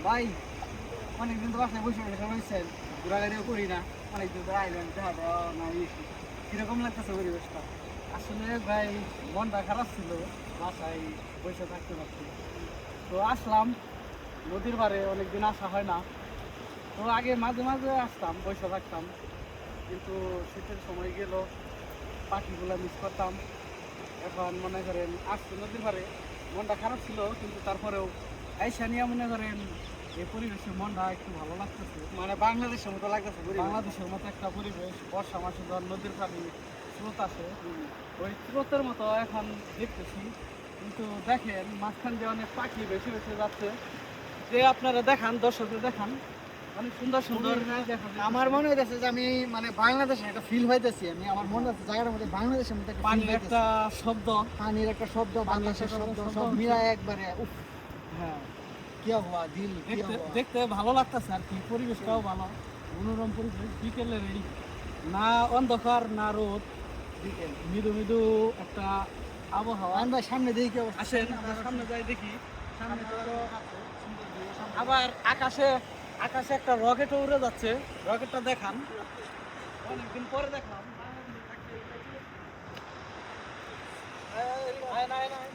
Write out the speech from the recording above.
ভাই অনেকদিন তো বাসায় বসে বসে রয়েছেন, ঘোরাঘুরিও করি না। অনেকদিন তো আইলেন, দেখা দেওয়া না এসে কিরকম লাগতেছে পরিবেশটা? আসলে ভাই মনটা খারাপ ছিল, বাসায় বসে থাকতে পারছি। তো আসলাম নদীর পাড়ে, অনেকদিন আসা হয় না। তো আগে মাঝে মাঝে আসতাম, বসে থাকতাম, কিন্তু শীতের সময় গেল, পাখিগুলো মিস করতাম। এখন মনে করেন আসছে নদীর পাড়ে, মনটা খারাপ ছিল, কিন্তু তারপরেও আইসা নিয়ে মনে করেন এই পরিবেশে মনটা একটু ভালো লাগতেছে। মানে বাংলাদেশের মতো লাগতেছে, বাংলাদেশের মতো একটা পরিবেশ। বর্ষা মাসে ধর নদীর পানি স্রোত আছে, ওই স্রোতের মতো এখন দেখতেছি। কিন্তু দেখেন মাঝখান দিয়ে অনেক পাখি বেশি বেশি যাচ্ছে, যে আপনারা দেখান, দর্শকদের দেখান, অনেক সুন্দর সুন্দর। আমার মনে হইতেছে যে আমি মানে বাংলাদেশে একটা ফিল হইতেছি। আমার মনে হচ্ছে জায়গাটার মধ্যে বাংলাদেশের মধ্যে একটা পানির feel একটা হইতেছে। শব্দ, পানির একটা শব্দ, বাতাসের একটা শব্দ, শব্দ সব হচ্ছে। মিলায় একবারে উফ, হ্যাঁ, কি আবহাওয়া দিল, কি দেখতে আবহাওয়া। দেখতে ভালো লাগতেছে আর কি, পরিবেশটাও ভালো, মনোরম পরিবেশ। বিকেলের এই না অন্ধকার না রোদ, বিকেল। মৃদু মৃদু একটা আবহাওয়া। আমরা সামনে দেখি কি অবস্থা। আসেন আমরা সামনে যাই দেখি। সামনে তো আরো সুন্দর view, সামনে আবার আকাশে আকাশে একটা রকেটও উড়ে যাচ্ছে, রকেটটা দেখান। অনেকদিন পরে দেখলাম।